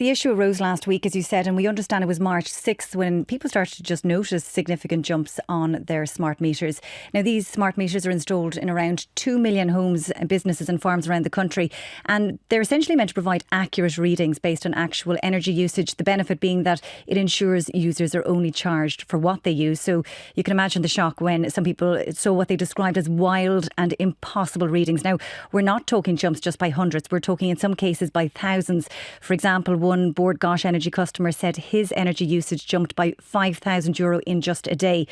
The issue arose last week, as you said, and we understand it was March 6th when people started to just notice significant jumps on their smart meters. Now, these smart meters are installed in around 2 million homes and businesses and farms around the country, and they're essentially meant to provide accurate readings based on actual energy usage, the benefit being that it ensures users are only charged for what they use. So you can imagine the shock when some people saw what they described as wild and impossible readings. Now, we're not talking jumps just by hundreds, we're talking in some cases by thousands. For example, one Bord Gáis Energy customer said his energy usage jumped by €5,000 in just a day.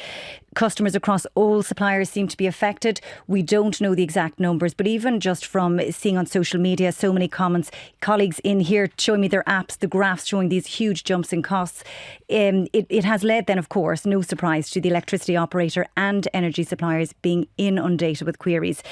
Customers across all suppliers seem to be affected. We don't know the exact numbers, but even just from seeing on social media so many comments, colleagues in here showing me their apps, the graphs showing these huge jumps in costs, it has led then, of course, no surprise, to the electricity operator and energy suppliers being inundated with queries.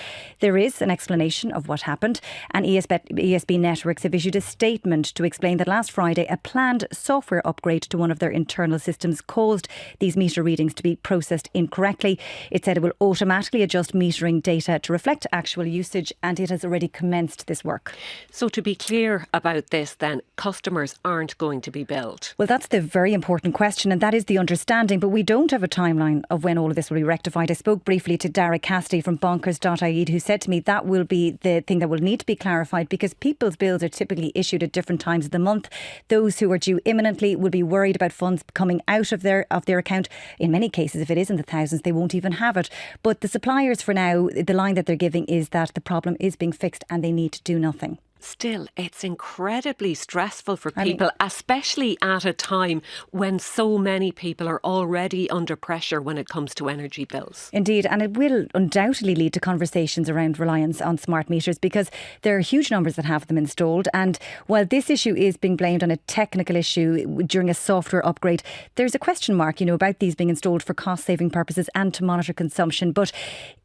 There is an explanation of what happened, and ESB Networks have issued a statement to explain that last Friday a planned software upgrade to one of their internal systems caused these meter readings to be processed incorrectly. It said it will automatically adjust metering data to reflect actual usage, and it has already commenced this work. So to be clear about this then, customers aren't going to be billed? Well, that's the very important question, and that is the understanding, but we don't have a timeline of when all of this will be rectified. I spoke briefly to Dara Cassidy from bonkers.ie, who said to me that will be the thing that will need to be clarified, because people's bills are typically issued at different times of the month. Those who are due imminently will be worried about funds coming out of their account. In many cases, if it is in the thousands, they won't even have it. But the suppliers, for now, the line that they're giving is that the problem is being fixed and they need to do nothing. Still, it's incredibly stressful for people, especially at a time when so many people are already under pressure when it comes to energy bills. Indeed, and it will undoubtedly lead to conversations around reliance on smart meters, because there are huge numbers that have them installed. And while this issue is being blamed on a technical issue during a software upgrade, there's a question mark, about these being installed for cost-saving purposes and to monitor consumption. But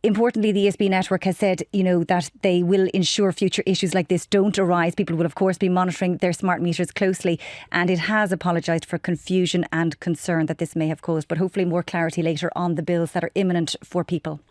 importantly, the ESB network has said, that they will ensure future issues like this don't arise. People will, of course, be monitoring their smart meters closely, and it has apologised for confusion and concern that this may have caused, but hopefully more clarity later on the bills that are imminent for people.